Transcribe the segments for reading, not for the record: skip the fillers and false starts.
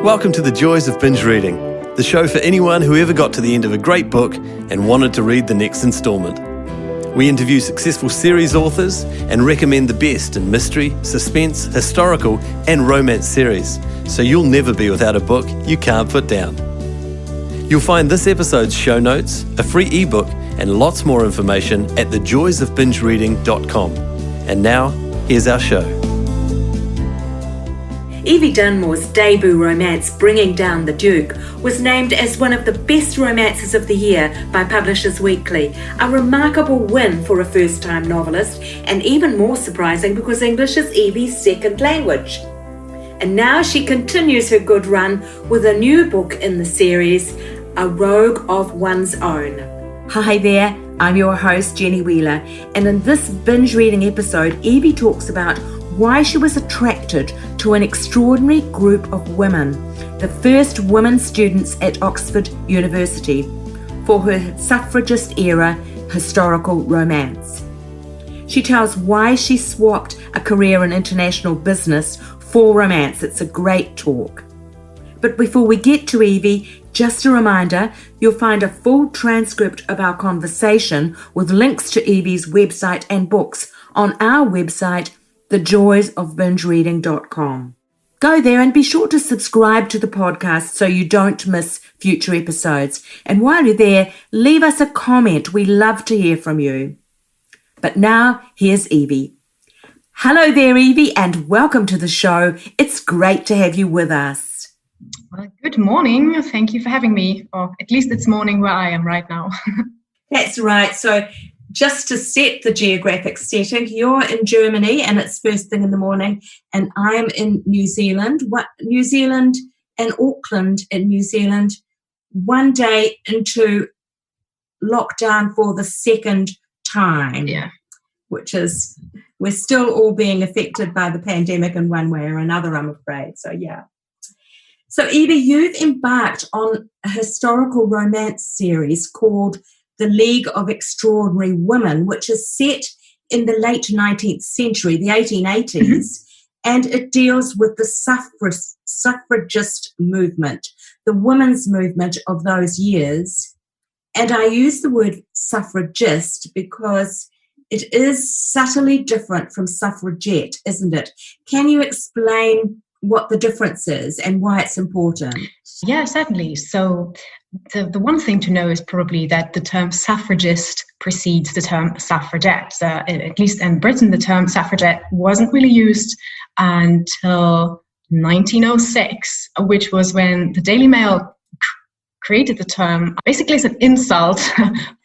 Welcome to The Joys of Binge Reading, the show for anyone who ever got to the end of a great book and wanted to read the next instalment. We interview successful series authors and recommend the best in mystery, suspense, historical and romance series, so you'll never be without a book you can't put down. You'll find this episode's show notes, a free ebook and lots more information at thejoysofbingereading.com. And now, here's our show. Evie Dunmore's debut romance, Bringing Down the Duke, was named as one of the best romances of the year by Publishers Weekly, a remarkable win for a first-time novelist, and even more surprising because English is Evie's second language. And now she continues her good run with a new book in the series, A Rogue of One's Own. Hi there, I'm your host Jenny Wheeler, and in this binge reading episode, Evie talks about why she was attracted to an extraordinary group of women, the first women students at Oxford University, for her suffragist-era historical romance. She tells why she swapped a career in international business for romance. It's a great talk. But before we get to Evie, just a reminder, you'll find a full transcript of our conversation with links to Evie's website and books on our website, thejoysofbingereading.com. Go there and be sure to subscribe to the podcast so you don't miss future episodes. And while you're there, leave us a comment. We love to hear from you. But now, here's Evie. Hello there, Evie, and welcome to the show. It's great to have you with us. Well, good morning. Thank you for having me. Or at least it's morning where I am right now. That's right. So just to set the geographic setting, you're in Germany and it's first thing in the morning, and I'm in New Zealand. New Zealand and Auckland in New Zealand, one day into lockdown for the second time. Yeah. Which is, we're still all being affected by the pandemic in one way or another, I'm afraid. So, yeah. So, Evie, you've embarked on a historical romance series called The League of Extraordinary Women, which is set in the late 19th century, the 1880s, and it deals with the suffragist movement, the women's movement of those years. And I use the word suffragist because it is subtly different from suffragette, isn't it? Can you explain what the difference is and why it's important? Yeah, certainly. So the one thing to know is probably that the term suffragist precedes the term suffragette. At least in Britain, the term suffragette wasn't really used until 1906, which was when the Daily Mail created the term basically as an insult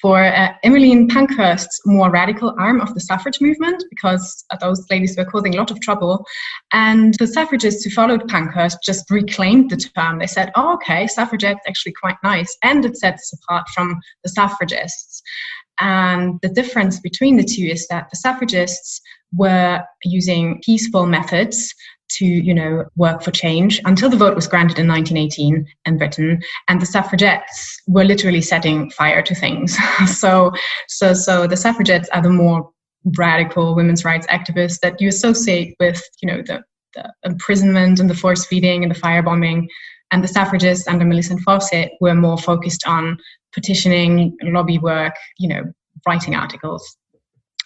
for Emmeline Pankhurst's more radical arm of the suffrage movement, because those ladies were causing a lot of trouble. And the suffragists who followed Pankhurst just reclaimed the term. They said, oh, okay, suffragette's actually quite nice. And it sets us apart from the suffragists. And the difference between the two is that the suffragists were using peaceful methods to, work for change until the vote was granted in 1918 in Britain, and the suffragettes were literally setting fire to things. So the suffragettes are the more radical women's rights activists that you associate with, the imprisonment and the force feeding and the firebombing, and the suffragists under Millicent Fawcett were more focused on petitioning, lobby work, writing articles.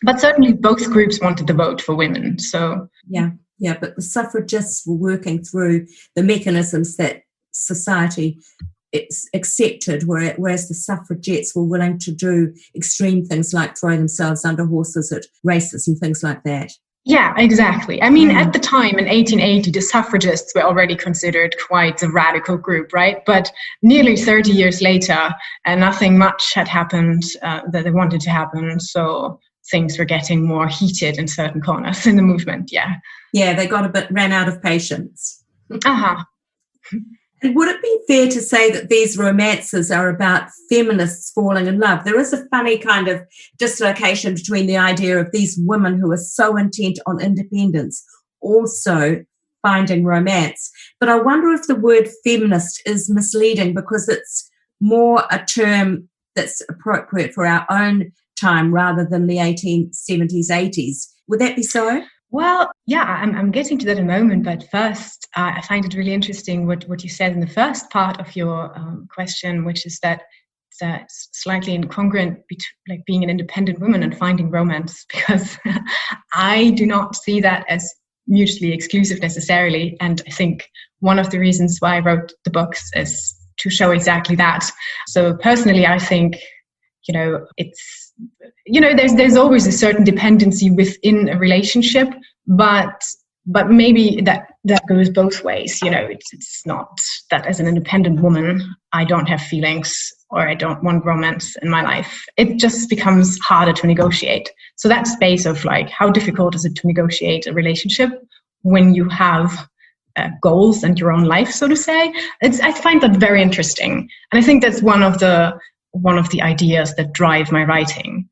But certainly both groups wanted the vote for women. So Yeah, but the suffragists were working through the mechanisms that society accepted, whereas the suffragettes were willing to do extreme things like throw themselves under horses at races and things like that. Yeah, exactly. I mean, at the time in 1880, the suffragists were already considered quite a radical group, right? But nearly 30 years later, nothing much had happened that they wanted to happen. So things were getting more heated in certain corners in the movement, Yeah, they ran out of patience. Uh-huh. And would it be fair to say that these romances are about feminists falling in love? There is a funny kind of dislocation between the idea of these women who are so intent on independence also finding romance. But I wonder if the word feminist is misleading because it's more a term that's appropriate for our own time rather than the 1870s, 80s. Would that be so? Well, yeah, I'm getting to that in a moment, but first, I find it really interesting what you said in the first part of your question, which is that it's slightly incongruent between like being an independent woman and finding romance, because I do not see that as mutually exclusive necessarily. And I think one of the reasons why I wrote the books is to show exactly that. So personally, I think, it's, there's always a certain dependency within a relationship, but maybe that goes both ways. It's not that as an independent woman, I don't have feelings or I don't want romance in my life. It just becomes harder to negotiate. So that space of like, how difficult is it to negotiate a relationship when you have goals and your own life, so to say? I find that very interesting. And I think that's one of the ideas that drive my writing.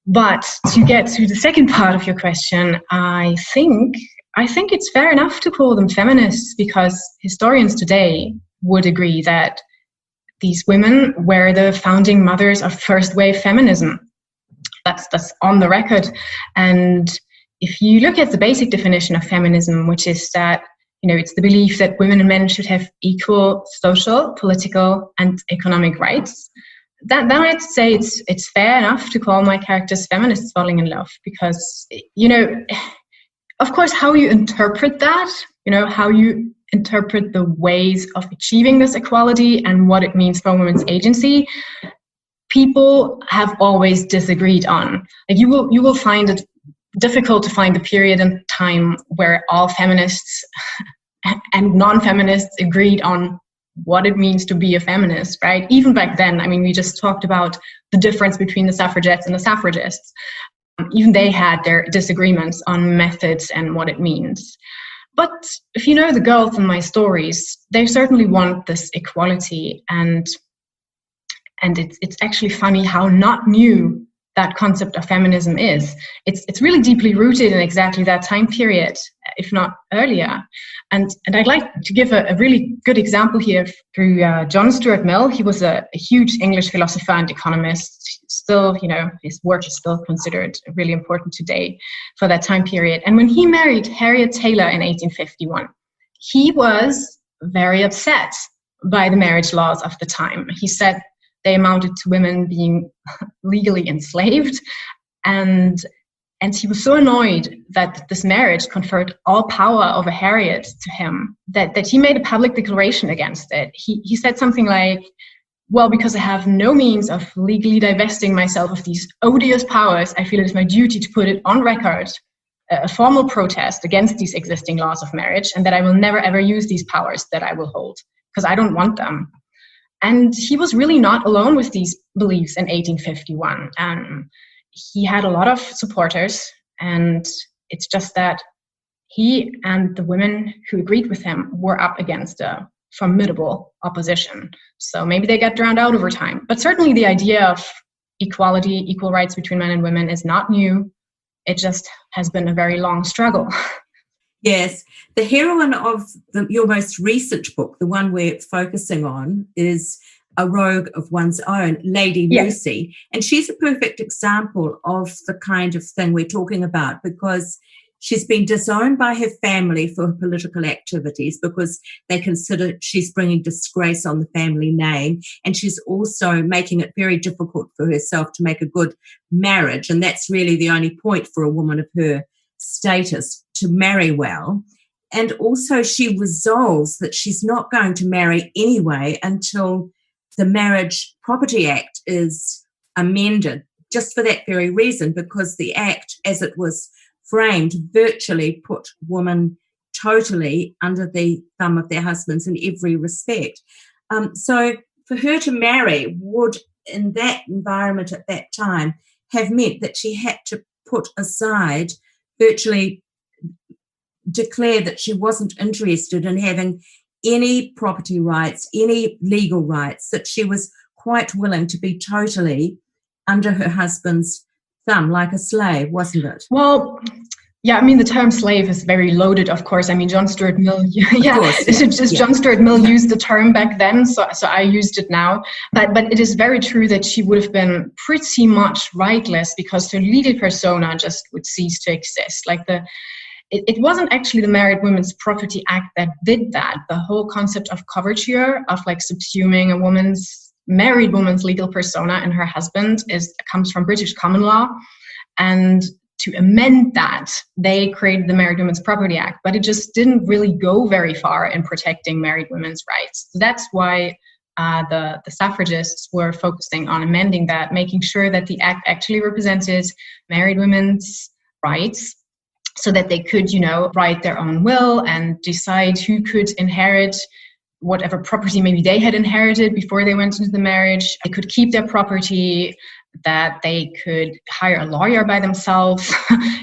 But to get to the second part of your question, I think it's fair enough to call them feminists, because historians today would agree that these women were the founding mothers of first wave feminism. That's on the record. And if you look at the basic definition of feminism, which is that, it's the belief that women and men should have equal social, political, and economic rights, then I'd say it's fair enough to call my characters feminists falling in love, because, of course, how you interpret that, how you interpret the ways of achieving this equality and what it means for women's agency, people have always disagreed on. Like you will find it difficult to find the period in time where all feminists and non-feminists agreed on what it means to be a feminist, right? Even back then, we just talked about the difference between the suffragettes and the suffragists. Even they had their disagreements on methods and what it means. But if you know the girls in my stories, they certainly want this equality, and it's actually funny how not new that concept of feminism is. It's really deeply rooted in exactly that time period, if not earlier. And I'd like to give a really good example here through John Stuart Mill. He was a huge English philosopher and economist. Still, his work is still considered really important today for that time period. And when he married Harriet Taylor in 1851, he was very upset by the marriage laws of the time. He said they amounted to women being legally enslaved, and he was so annoyed that this marriage conferred all power over Harriet to him that he made a public declaration against it. He said something like, well, because I have no means of legally divesting myself of these odious powers, I feel it is my duty to put it on record, a formal protest against these existing laws of marriage, and that I will never ever use these powers that I will hold, because I don't want them. And he was really not alone with these beliefs in 1851. He had a lot of supporters, and it's just that he and the women who agreed with him were up against a formidable opposition. So maybe they got drowned out over time. But certainly the idea of equality, equal rights between men and women is not new. It just has been a very long struggle. Yes. The heroine of your most recent book, the one we're focusing on, is a rogue of one's own, Lady Lucy. And she's a perfect example of the kind of thing we're talking about, because she's been disowned by her family for her political activities because they consider she's bringing disgrace on the family name. And she's also making it very difficult for herself to make a good marriage. And that's really the only point for a woman of her status, to marry well. And also she resolves that she's not going to marry anyway until the Marriage Property Act is amended, just for that very reason, because the Act, as it was framed, virtually put women totally under the thumb of their husbands in every respect. So for her to marry would, in that environment at that time, have meant that she had to put aside, virtually declare that she wasn't interested in having any property rights, any legal rights, that she was quite willing to be totally under her husband's thumb, like a slave, wasn't it? Well, yeah, the term slave is very loaded, of course. John Stuart Mill, John Stuart Mill used the term back then, so I used it now. But it is very true that she would have been pretty much rightless, because her legal persona just would cease to exist. Like it wasn't actually the Married Women's Property Act that did that. The whole concept of coverture, of like subsuming a married woman's legal persona and her husband, comes from British common law. And to amend that, they created the Married Women's Property Act, but it just didn't really go very far in protecting married women's rights. So that's why the suffragists were focusing on amending that, making sure that the act actually represented married women's rights, so that they could, write their own will and decide who could inherit whatever property maybe they had inherited before they went into the marriage. They could keep their property, that they could hire a lawyer by themselves,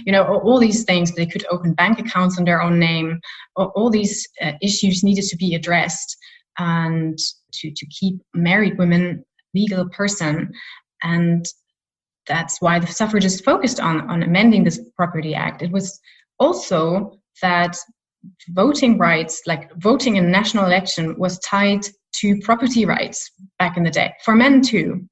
all these things. They could open bank accounts in their own name. All these issues needed to be addressed, and to keep married women legal person. And that's why the suffragists focused on amending this Property Act. It was also that voting rights, like voting in a national election, was tied to property rights back in the day, for men too.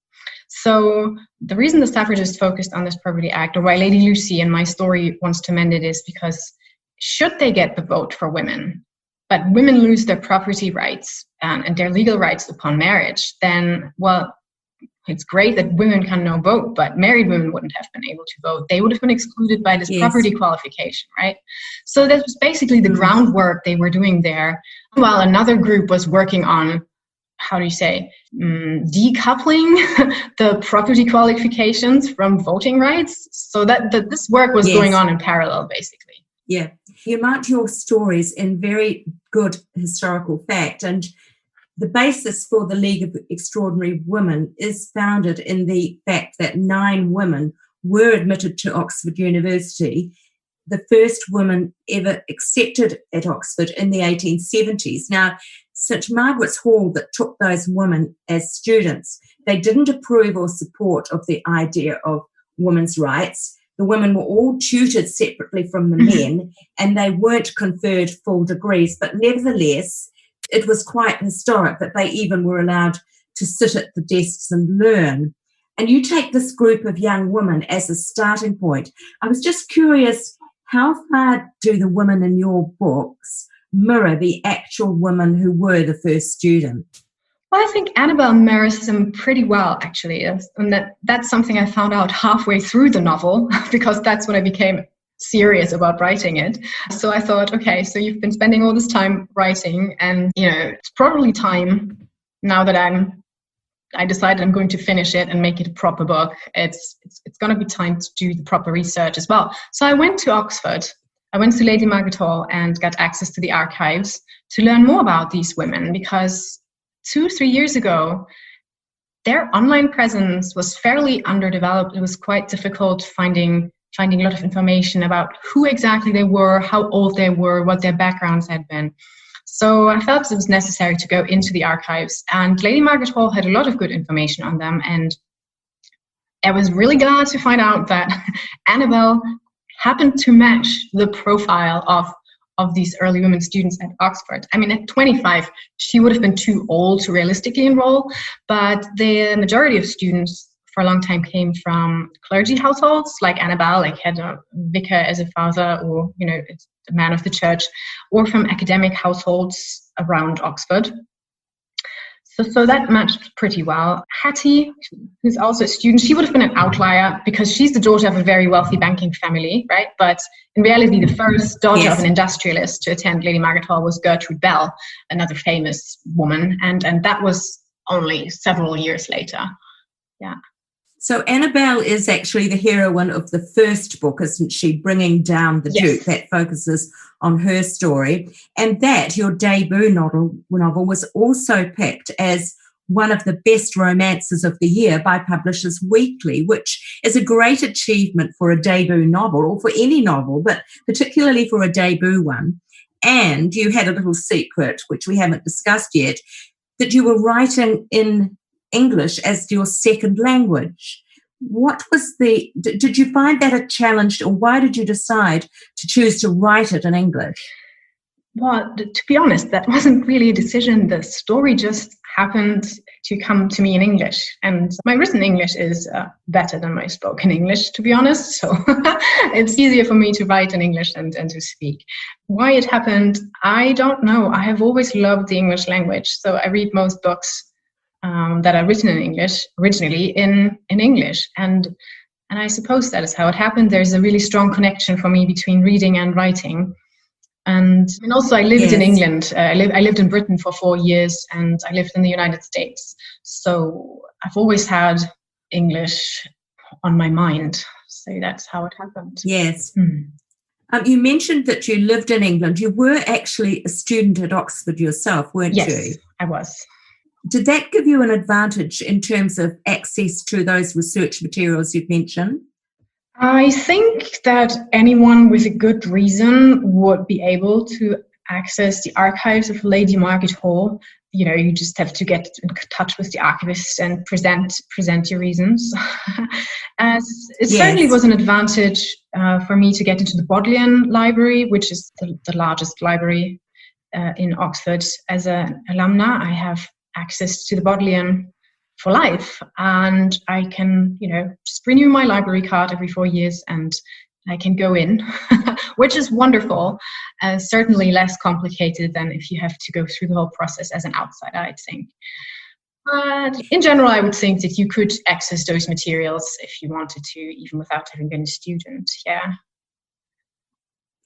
So the reason the suffragists focused on this Property Act, or why Lady Lucy in my story wants to amend it, is because should they get the vote for women, but women lose their property rights and their legal rights upon marriage, then, well, it's great that women can now vote, but married women wouldn't have been able to vote. They would have been excluded by this property qualification, right? So that was basically the groundwork they were doing there, while another group was working on, decoupling the property qualifications from voting rights. So that this work was going on in parallel, basically. Yeah. You marked your stories in very good historical fact, and the basis for the League of Extraordinary Women is founded in the fact that 9 women were admitted to Oxford University, the first woman ever accepted at Oxford in the 1870s. Now, St Margaret's Hall that took those women as students, they didn't approve or support of the idea of women's rights. The women were all tutored separately from the men, and they weren't conferred full degrees, but nevertheless, it was quite historic that they even were allowed to sit at the desks and learn. And you take this group of young women as a starting point. I was just curious, how far do the women in your books mirror the actual women who were the first student? Well, I think Annabel mirrors them pretty well, actually. And that's something I found out halfway through the novel, because that's when I became serious about writing it. So I thought, okay, so you've been spending all this time writing, and it's probably time now that I decided I'm going to finish it and make it a proper book. It's going to be time to do the proper research as well. So I went to Oxford. I went to Lady Margaret Hall and got access to the archives to learn more about these women, because 2-3 years ago, their online presence was fairly underdeveloped. It was quite difficult finding a lot of information about who exactly they were, how old they were, what their backgrounds had been. So I felt it was necessary to go into the archives, and Lady Margaret Hall had a lot of good information on them, and I was really glad to find out that Annabel happened to match the profile of these early women students at Oxford. I mean, at 25, she would have been too old to realistically enroll, but the majority of students for a long time came from clergy households, like Annabel, like had a vicar as a father, or, a man of the church, or from academic households around Oxford. So that matched pretty well. Hattie, who's also a student, she would have been an outlier because she's the daughter of a very wealthy banking family, right? But in reality, the first daughter of an industrialist to attend Lady Margaret Hall was Gertrude Bell, another famous woman, and that was only several years later. Yeah. So Annabel is actually the heroine of the first book, isn't she? Bringing Down the Duke, that focuses on her story. And that, your debut novel, was also picked as one of the best romances of the year by Publishers Weekly, which is a great achievement for a debut novel, or for any novel, but particularly for a debut one. And you had a little secret, which we haven't discussed yet, that you were writing in English as your second language. What was did you find that a challenge, or why did you decide to choose to write it in English? Well, to be honest, that wasn't really a decision. The story just happened to come to me in English. And my written English is better than my spoken English, to be honest. So it's easier for me to write in English than to speak. Why it happened, I don't know. I have always loved the English language. So I read most books that are written in English, originally in English. And I suppose that is how it happened. There's a really strong connection for me between reading and writing. And also I lived in England. I lived in Britain for 4 years, and I lived in the United States. So I've always had English on my mind. So that's how it happened. Yes. You mentioned that you lived in England. You were actually a student at Oxford yourself, weren't you? Yes, I was. Did that give you an advantage in terms of access to those research materials you've mentioned? I think that anyone with a good reason would be able to access the archives of Lady Margaret Hall. You just have to get in touch with the archivist and present your reasons. As it certainly was an advantage for me to get into the Bodleian Library, which is the largest library in Oxford. As an alumna, I have access to the Bodleian for life, and I can just renew my library card every 4 years and I can go in, which is wonderful. Certainly less complicated than if you have to go through the whole process as an outsider, I think. But in general, I would think that you could access those materials if you wanted to, even without having been a student.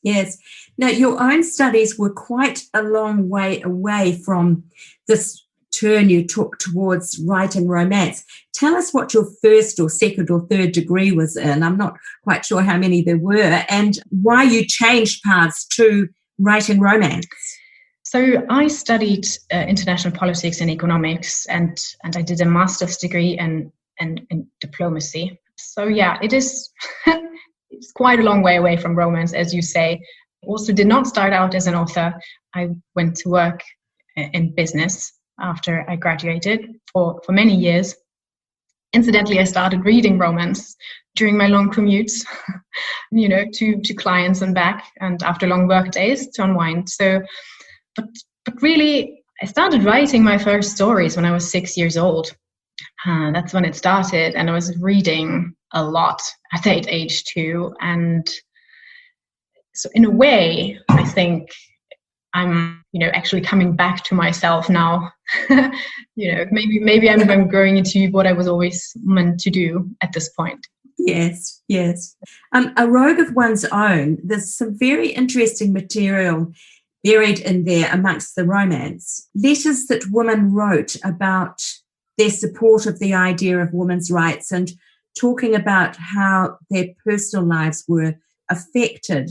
Yes. Now, your own studies were quite a long way away from this turn you took towards writing romance. Tell us what your first or second or third degree was in. I'm not quite sure how many there were, and why you changed paths to writing romance. So I studied international politics and economics, and I did a master's degree in diplomacy. So it is it's quite a long way away from romance, as you say. Also did not start out as an author. I went to work in business after I graduated for many years. Incidentally, I started reading romance during my long commutes, to clients and back, and after long work days to unwind. So, but really, I started writing my first stories when I was 6 years old. That's when it started, and I was reading a lot at that age too. And so, in a way, I think I'm, actually coming back to myself now. Maybe I'm growing into what I was always meant to do at this point. Yes. A Rogue of One's Own. There's some very interesting material buried in there amongst the romance. Letters that women wrote about their support of the idea of women's rights and talking about how their personal lives were affected.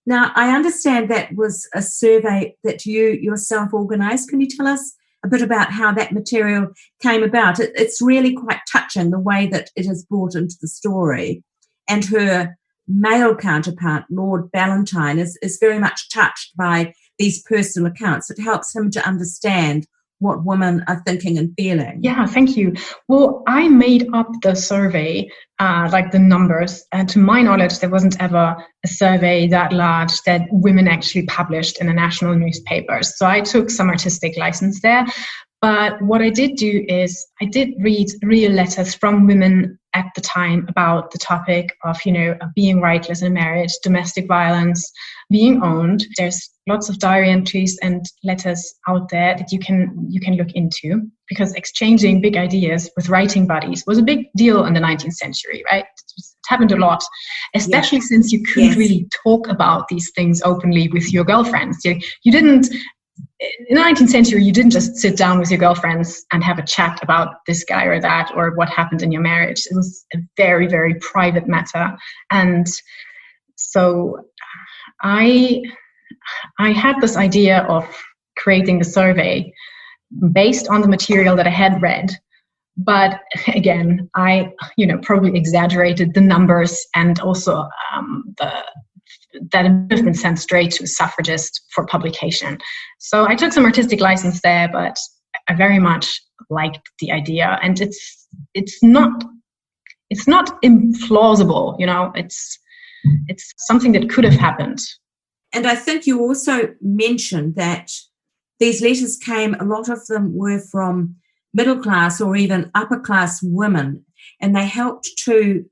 Now, I understand that was a survey that you yourself organised. Can you tell us a bit about how that material came about? It's really quite touching, the way that it is brought into the story. And her male counterpart, Lord Ballantyne, is very much touched by these personal accounts. It helps him to understand what women are thinking and feeling. Yeah, thank you. Well, I made up the survey, like the numbers, and to my knowledge, there wasn't ever a survey that large that women actually published in the national newspapers. So I took some artistic license there. But what I did do is I did read real letters from women at the time about the topic of, being rightless in a marriage, domestic violence, being owned. There's lots of diary entries and letters out there that you can look into, because exchanging big ideas with writing buddies was a big deal in the 19th century, right? It happened a lot, especially since you couldn't really talk about these things openly with your girlfriends. You didn't. In the 19th century, you didn't just sit down with your girlfriends and have a chat about this guy or that or what happened in your marriage. It was a very, very private matter. And so I had this idea of creating the survey based on the material that I had read. But again, I probably exaggerated the numbers, and also that it would have been sent straight to a suffragist for publication. So I took some artistic license there, but I very much liked the idea, and it's not implausible, it's something that could have happened. And I think you also mentioned that these letters a lot of them were from middle class or even upper class women, and they helped to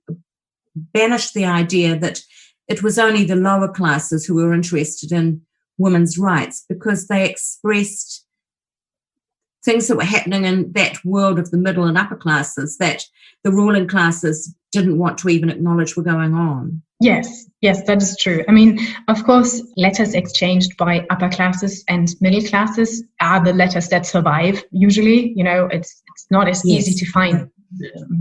banish the idea that it was only the lower classes who were interested in women's rights, because they expressed things that were happening in that world of the middle and upper classes that the ruling classes didn't want to even acknowledge were going on. Yes, that is true. I mean, of course, letters exchanged by upper classes and middle classes are the letters that survive. Usually, it's not as easy to find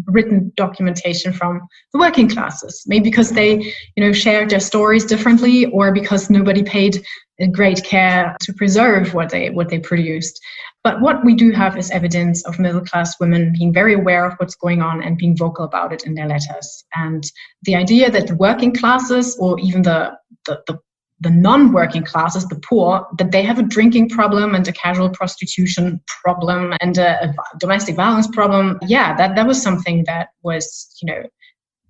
written documentation from the working classes. Maybe because they, shared their stories differently, or because nobody paid great care to preserve what they produced. But what we do have is evidence of middle-class women being very aware of what's going on and being vocal about it in their letters. And the idea that the working classes, or even the non-working classes, the poor, that they have a drinking problem and a casual prostitution problem and a domestic violence problem, that was something that was,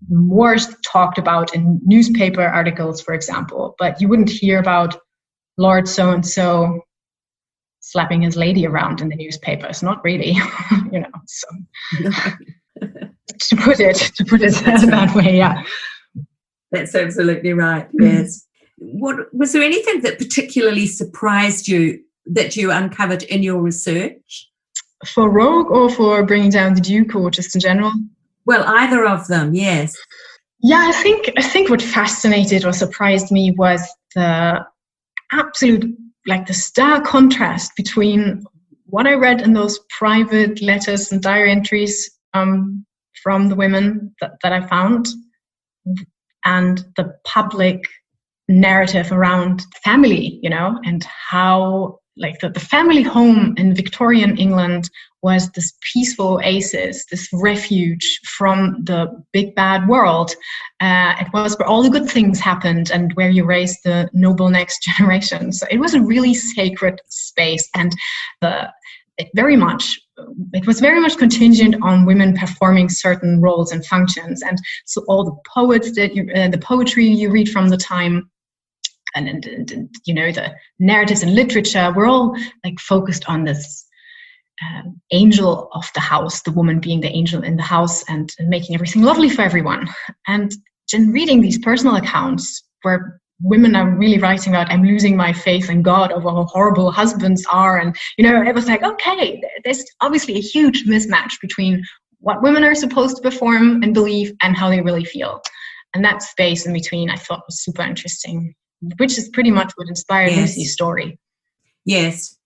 more talked about in newspaper articles, for example. But you wouldn't hear about Lord so-and-so slapping his lady around in the newspapers. Not really, So to put it that way, yeah. That's absolutely right. Yes. What was there anything that particularly surprised you that you uncovered in your research? For Rogue, or for Bringing Down the Duke, or just in general? Well, either of them. Yes. Yeah, I think what fascinated or surprised me was the absolute, the stark contrast between what I read in those private letters and diary entries from the women that I found, and the public narrative around family, and how the family home in Victorian England was this peaceful oasis, this refuge from the big bad world. It was where all the good things happened and where you raised the noble next generation. So it was a really sacred space, and it was very much contingent on women performing certain roles and functions. And so all the poets the poetry you read from the time, and the narratives and literature were all focused on this angel of the house, the woman being the angel in the house and making everything lovely for everyone. And in reading these personal accounts where women are really writing about, I'm losing my faith in God over how horrible husbands are, and it was okay, there's obviously a huge mismatch between what women are supposed to perform and believe and how they really feel. And that space in between I thought was super interesting, which is pretty much what inspired Lucy's story. Yes.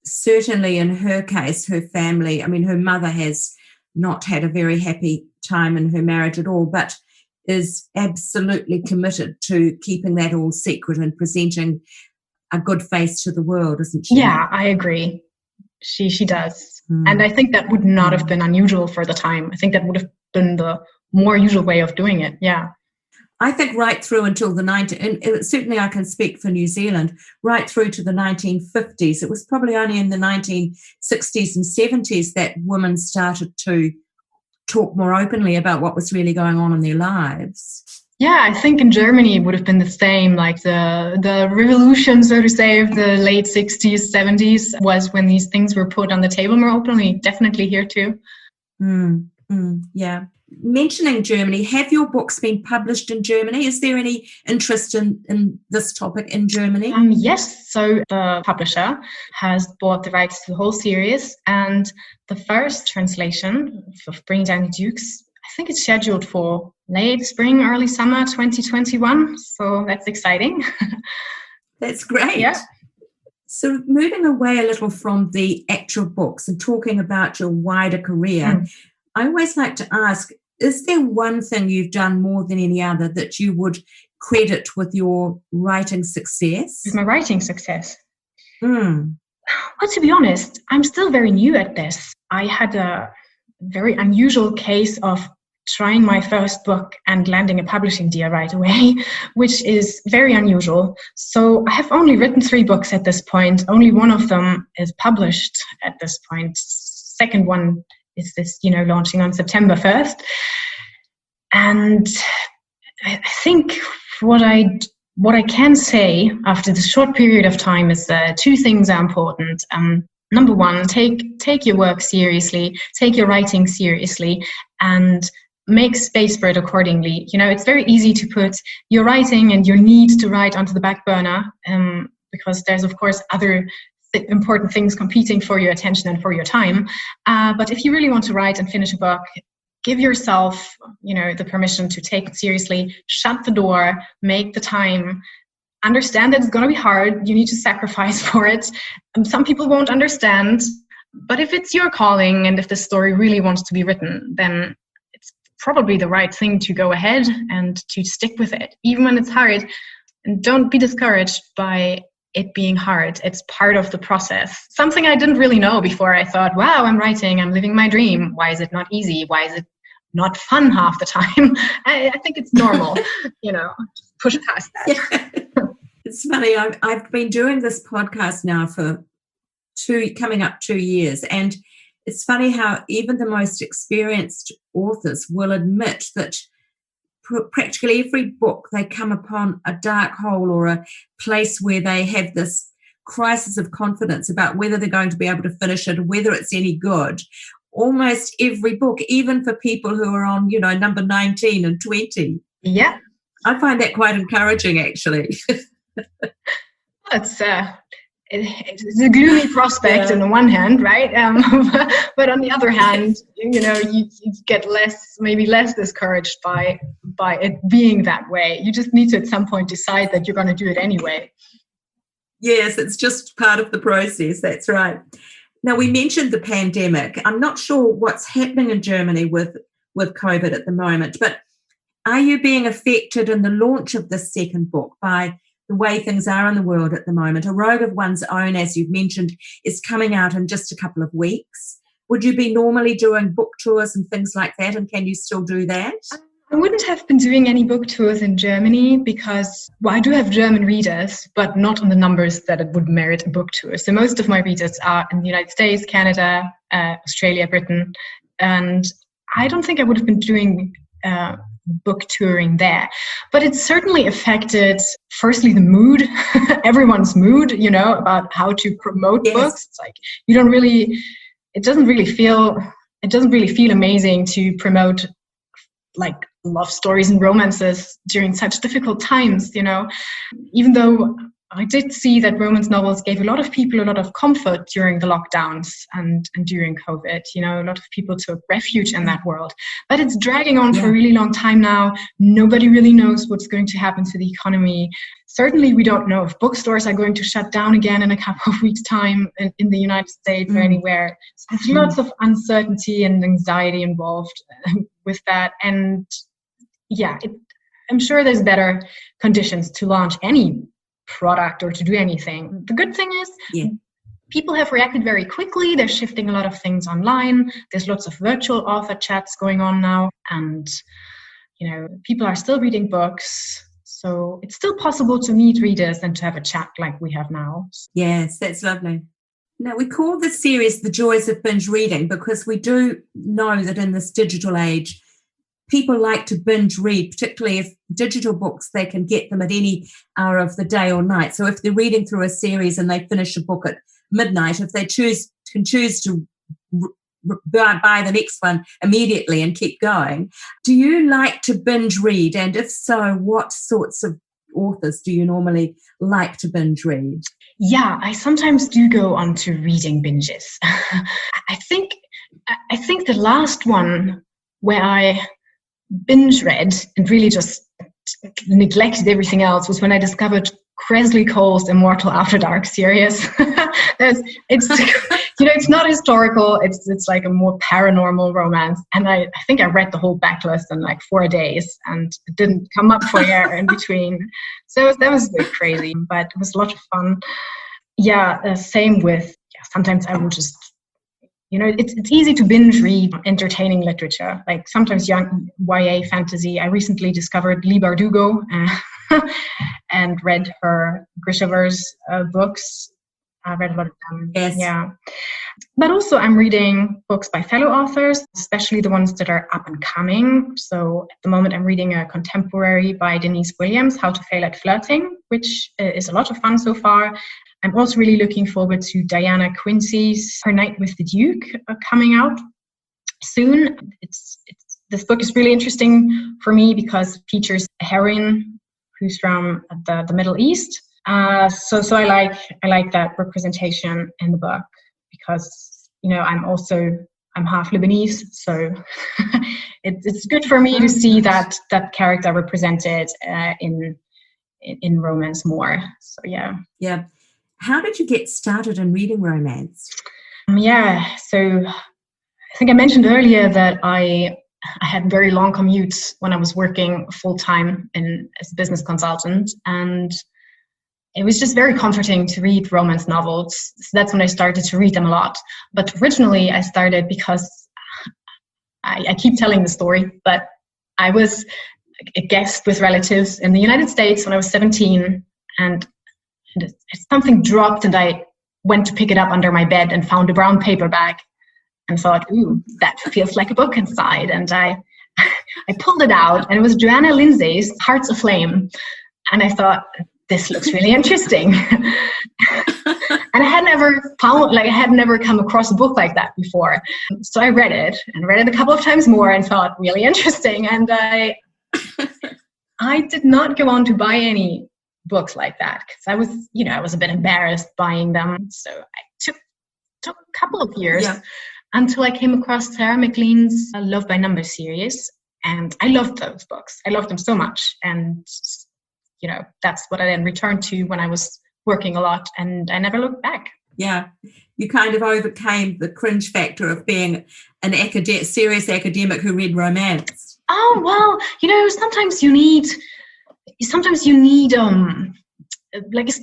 Certainly in her case, her family, her mother has not had a very happy time in her marriage at all, but is absolutely committed to keeping that all secret and presenting a good face to the world, isn't she? Yeah, I agree. She does. And I think that would not have been unusual for the time. I think that would have been the more usual way of doing it, yeah. I think right through until and certainly I can speak for New Zealand, right through to the 1950s. It was probably only in the 1960s and 70s that women started to talk more openly about what was really going on in their lives. Yeah, I think in Germany it would have been the same, the revolution, so to say, of the late 60s, 70s was when these things were put on the table more openly. Definitely here too. Yeah. Mentioning Germany, have your books been published in Germany? Is there any interest in this topic in Germany? Yes. So the publisher has bought the rights to the whole series, and the first translation of Bringing Down the Dukes, I think it's scheduled for late spring, early summer 2021. So that's exciting. That's great. Yeah. So moving away a little from the actual books and talking about your wider career, I always like to ask, is there one thing you've done more than any other that you would credit with your writing success? With my writing success? Well, to be honest, I'm still very new at this. I had a very unusual case of trying my first book and landing a publishing deal right away, which is very unusual. So I have only written 3 books at this point. Only one of them is published at this point. Second one is this, launching on September 1st. And I think what I can say after this short period of time is 2 things are important. number one, take your work seriously, take your writing seriously, and make space for it accordingly. It's very easy to put your writing and your need to write onto the back burner, because there's, of course, other important things competing for your attention and for your time. But if you really want to write and finish a book, give yourself, the permission to take it seriously, shut the door, make the time, understand that it's going to be hard. You need to sacrifice for it. Some people won't understand, but if it's your calling and if the story really wants to be written, then it's probably the right thing to go ahead and to stick with it, even when it's hard. And don't be discouraged by it being hard. It's part of the process. Something I didn't really know before. I thought, wow, I'm writing, I'm living my dream. Why is it not easy? Why is it not fun half the time? I think it's normal, push past that. Yeah. It's funny, I've been doing this podcast now for coming up 2 years, and it's funny how even the most experienced authors will admit that practically every book they come upon a dark hole or a place where they have this crisis of confidence about whether they're going to be able to finish it, whether it's any good. Almost every book, even for people who are on, number 19 and 20. Yeah. I find that quite encouraging, actually. It's a gloomy prospect on the one hand, right? But on the other hand, you get maybe less discouraged by it being that way. You just need to at some point decide that you're going to do it anyway. Yes, it's just part of the process. That's right. Now, we mentioned the pandemic. I'm not sure what's happening in Germany with COVID at the moment, but are you being affected in the launch of this second book by the way things are in the world at the moment? A Rogue of One's Own, as you've mentioned, is coming out in just a couple of weeks. Would you be normally doing book tours and things like that, and can you still do that? I wouldn't have been doing any book tours in Germany because, I do have German readers, but not on the numbers that it would merit a book tour. So most of my readers are in the United States, Canada, Australia, Britain, and I don't think I would have been doing book touring there. But it's certainly affected, firstly, the mood, everyone's mood, about how to promote books. It's like it doesn't really feel amazing to promote like love stories and romances during such difficult times, even though I did see that romance novels gave a lot of people a lot of comfort during the lockdowns and during COVID. A lot of people took refuge in that world. But it's dragging on for a really long time now. Nobody really knows what's going to happen to the economy. Certainly, we don't know if bookstores are going to shut down again in a couple of weeks' time in the United States or anywhere. So there's lots of uncertainty and anxiety involved with that. And I'm sure there's better conditions to launch any product or to do anything. The good thing is people have reacted very quickly. They're shifting a lot of things online. There's lots of virtual author chats going on now, and people are still reading books, so it's still possible to meet readers and to have a chat like we have now. Yes, that's lovely. Now, we call this series The Joys of Binge Reading because we do know that in this digital age people like to binge read, particularly if digital books, they can get them at any hour of the day or night. So if they're reading through a series and they finish a book at midnight, if they can choose to buy the next one immediately and keep going. Do you like to binge read? And if so, what sorts of authors do you normally like to binge read? Yeah, I sometimes do go on to reading binges. I think the last one where I binge read and really just neglected everything else was when I discovered Cresley Cole's Immortal After Dark series. It's not historical. It's like a more paranormal romance. And I think I read the whole backlist in like 4 days and it didn't come up for air in between. So that was a bit crazy, but it was a lot of fun. Yeah, same with, sometimes I will just, it's easy to binge read entertaining literature, like sometimes young YA fantasy. I recently discovered Leigh Bardugo and read her Grishaverse books. I read a lot of them. Yes. Yeah. But also I'm reading books by fellow authors, especially the ones that are up and coming. So at the moment I'm reading a contemporary by Denise Williams, How to Fail at Flirting, which is a lot of fun so far. I'm also really looking forward to Diana Quincy's Her Night with the Duke coming out soon. This book is really interesting for me because it features a heroine who's from the Middle East. So I like that representation in the book because, you know, I'm half Lebanese, so it's good for me to see that character represented in romance more. So yeah. Yeah. How did you get started in reading romance? So I think I mentioned earlier that I had very long commutes when I was working full-time as a business consultant, and it was just very comforting to read romance novels. So that's when I started to read them a lot. But originally I started because I keep telling the story, but I was a guest with relatives in the United States when I was 17, and something dropped and I went to pick it up under my bed and found a brown paper bag and thought, ooh, that feels like a book inside. And I pulled it out, and it was Joanna Lindsay's Hearts Aflame. And I thought, this looks really interesting. And I had never come across a book like that before. So I read it a couple of times more and thought, really interesting. And I did not go on to buy any books like that because I was a bit embarrassed buying them. So I took a couple of years until I came across Sarah MacLean's Love by Numbers series. And I loved those books. I loved them so much. And, you know, that's what I then returned to when I was working a lot, and I never looked back. Yeah. You kind of overcame the cringe factor of being an serious academic who read romance. Oh, well, you know, sometimes you need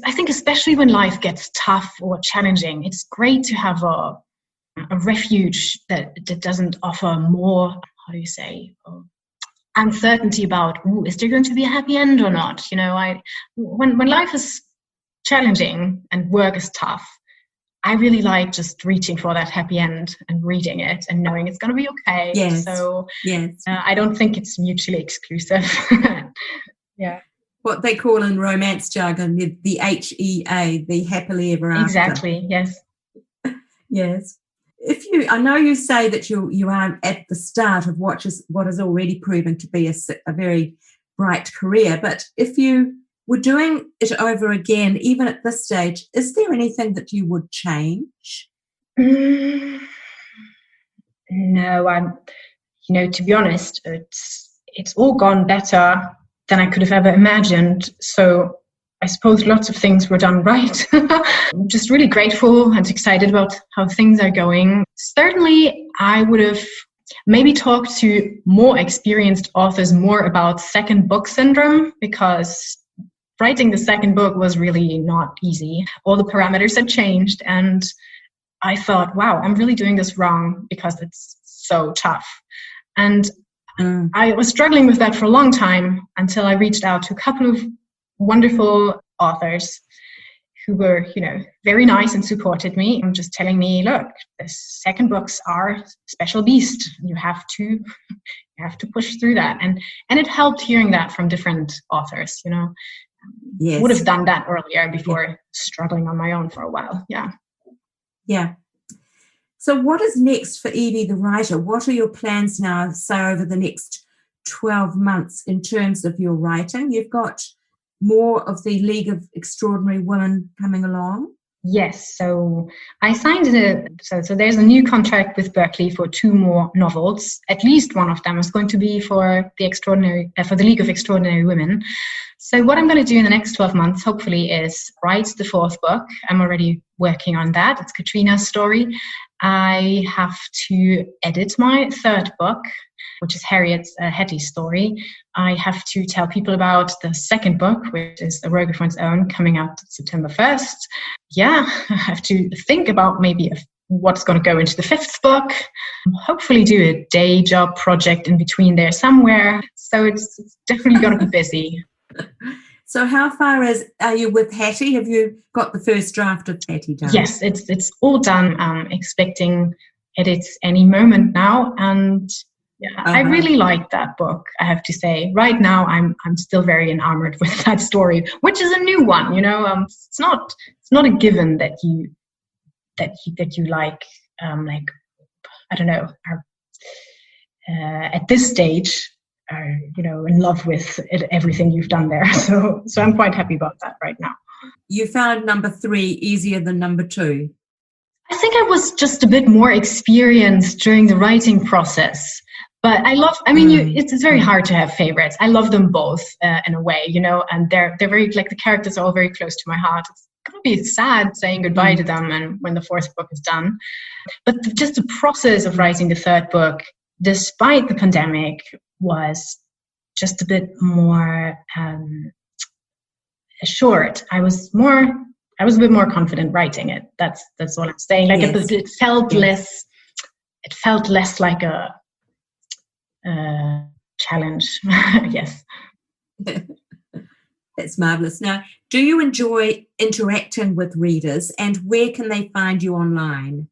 I think especially when life gets tough or challenging, it's great to have a refuge that doesn't offer more, how do you say, uncertainty about, is there going to be a happy end or not? You know, when life is challenging and work is tough, I really like just reaching for that happy end and reading it and knowing it's going to be okay. Yes. So yes. I don't think it's mutually exclusive. Yeah. What they call in romance jargon, the HEA, the happily ever after. Exactly, yes. Yes. I know you say that you are at the start of what is already proving to be a very bright career, but if you were doing it over again, even at this stage, is there anything that you would change? No, to be honest, it's all gone better than I could have ever imagined. So I suppose lots of things were done right. I'm just really grateful and excited about how things are going. Certainly, I would have maybe talked to more experienced authors more about second book syndrome, because writing the second book was really not easy. All the parameters had changed, and I thought, wow, I'm really doing this wrong because it's so tough. And I was struggling with that for a long time until I reached out to a couple of wonderful authors who were, very nice and supported me and just telling me, look, the second books are special beast. You have to push through that. And it helped hearing that from different authors, Yes. Would have done that earlier before struggling on my own for a while. Yeah. Yeah. So what is next for Evie the writer? What are your plans now, say, over the next 12 months in terms of your writing? You've got more of the League of Extraordinary Women coming along? Yes. So I signed so there's a new contract with Berkeley for 2 more novels. At least one of them is going to be for the League of Extraordinary Women. So what I'm going to do in the next 12 months, hopefully, is write the 4th book. I'm already working on that. It's Katrina's story. I have to edit my 3rd book, which is Harriet's Hetty's story. I have to tell people about the 2nd book, which is A Rogue of One's Own, coming out September 1st. Yeah, I have to think about maybe what's going to go into the 5th book. Hopefully do a day job project in between there somewhere. So it's definitely going to be busy. So how far are you with Hattie? Have you got the first draft of Hattie done? Yes, it's all done. I'm expecting edits any moment now. And I really liked that book, I have to say. Right now, I'm still very enamored with that story, which is a new one. It's not a given that you like I don't know, at this stage, are in love with everything you've done there. So I'm quite happy about that right now. You found number 3 easier than number 2? I think I was just a bit more experienced during the writing process. But it's very hard to have favorites. I love them both in a way, and they're very, like, the characters are all very close to my heart. It's going to be sad saying goodbye to them and when the 4th book is done. But just the process of writing the 3rd book, despite the pandemic, was just a bit more assured. I was a bit more confident writing it. That's what I'm saying. Like, it felt less. It felt less like a challenge. Yes. That's marvelous. Now, do you enjoy interacting with readers, and where can they find you online?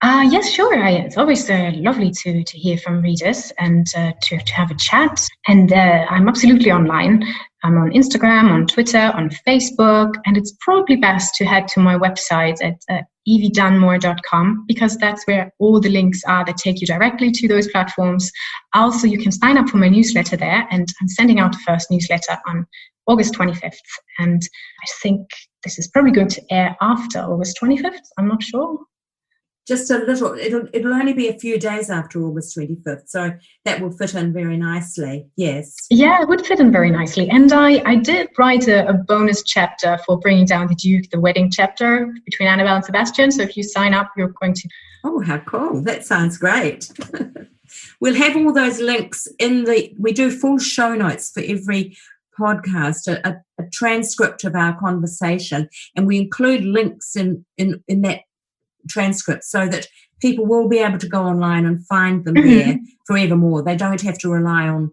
Yes, sure. It's always lovely to hear from readers and to have a chat. And I'm absolutely online. I'm on Instagram, on Twitter, on Facebook, and it's probably best to head to my website at eviedunmore.com, because that's where all the links are that take you directly to those platforms. Also, you can sign up for my newsletter there, and I'm sending out the first newsletter on August 25th. And I think this is probably going to air after August 25th. I'm not sure. Just a little. It'll only be a few days after August 25th, so that will fit in very nicely. Yes. Yeah, it would fit in very nicely. And I did write a bonus chapter for Bringing Down the Duke, the wedding chapter between Annabelle and Sebastian. So if you sign up, you're going to... Oh, how cool. That sounds great. We'll have all those links we do full show notes for every podcast, a transcript of our conversation, and we include links in that transcript so that people will be able to go online and find them there forevermore. They don't have to rely on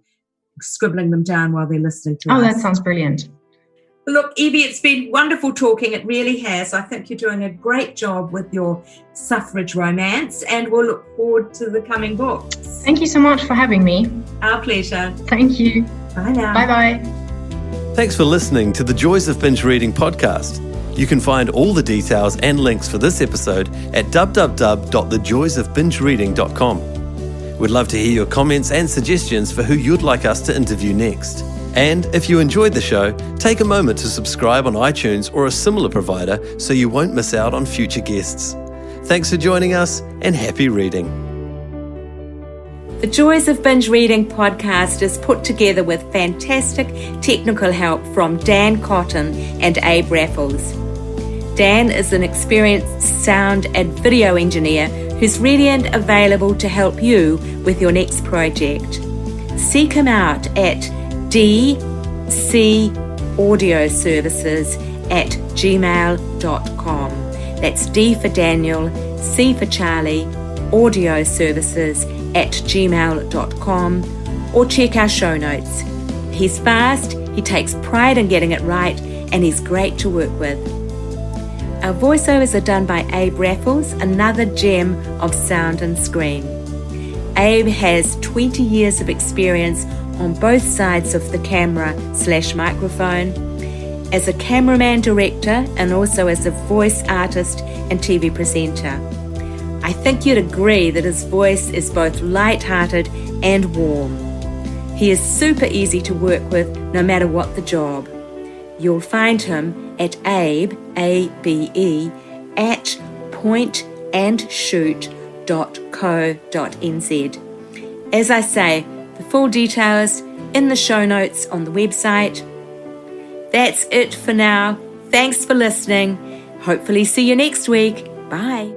scribbling them down while they're listening to us. Oh, that sounds brilliant. Look, Evie, it's been wonderful talking. It really has. I think you're doing a great job with your Suffrage romance, and we'll look forward to the coming books. Thank you so much for having me. Our pleasure. Thank you. Bye now. Bye-bye. Thanks for listening to the Joys of Binge Reading podcast. You can find all the details and links for this episode at www.thejoysofbingereading.com. We'd love to hear your comments and suggestions for who you'd like us to interview next. And if you enjoyed the show, take a moment to subscribe on iTunes or a similar provider so you won't miss out on future guests. Thanks for joining us, and happy reading. The Joys of Binge Reading podcast is put together with fantastic technical help from Dan Cotton and Abe Raffles. Dan is an experienced sound and video engineer who's ready and available to help you with your next project. Seek him out at dcaudioservices@gmail.com. That's D for Daniel, C for Charlie, audioservices@gmail.com, or check our show notes. He's fast, he takes pride in getting it right, and he's great to work with. Our voiceovers are done by Abe Raffles, another gem of sound and screen. Abe has 20 years of experience on both sides of the camera/microphone, as a cameraman director and also as a voice artist and TV presenter. I think you'd agree that his voice is both light-hearted and warm. He is super easy to work with no matter what the job. You'll find him at Abe, A-B-E, at pointandshoot.co.nz. As I say, the full details in the show notes on the website. That's it for now. Thanks for listening. Hopefully see you next week. Bye.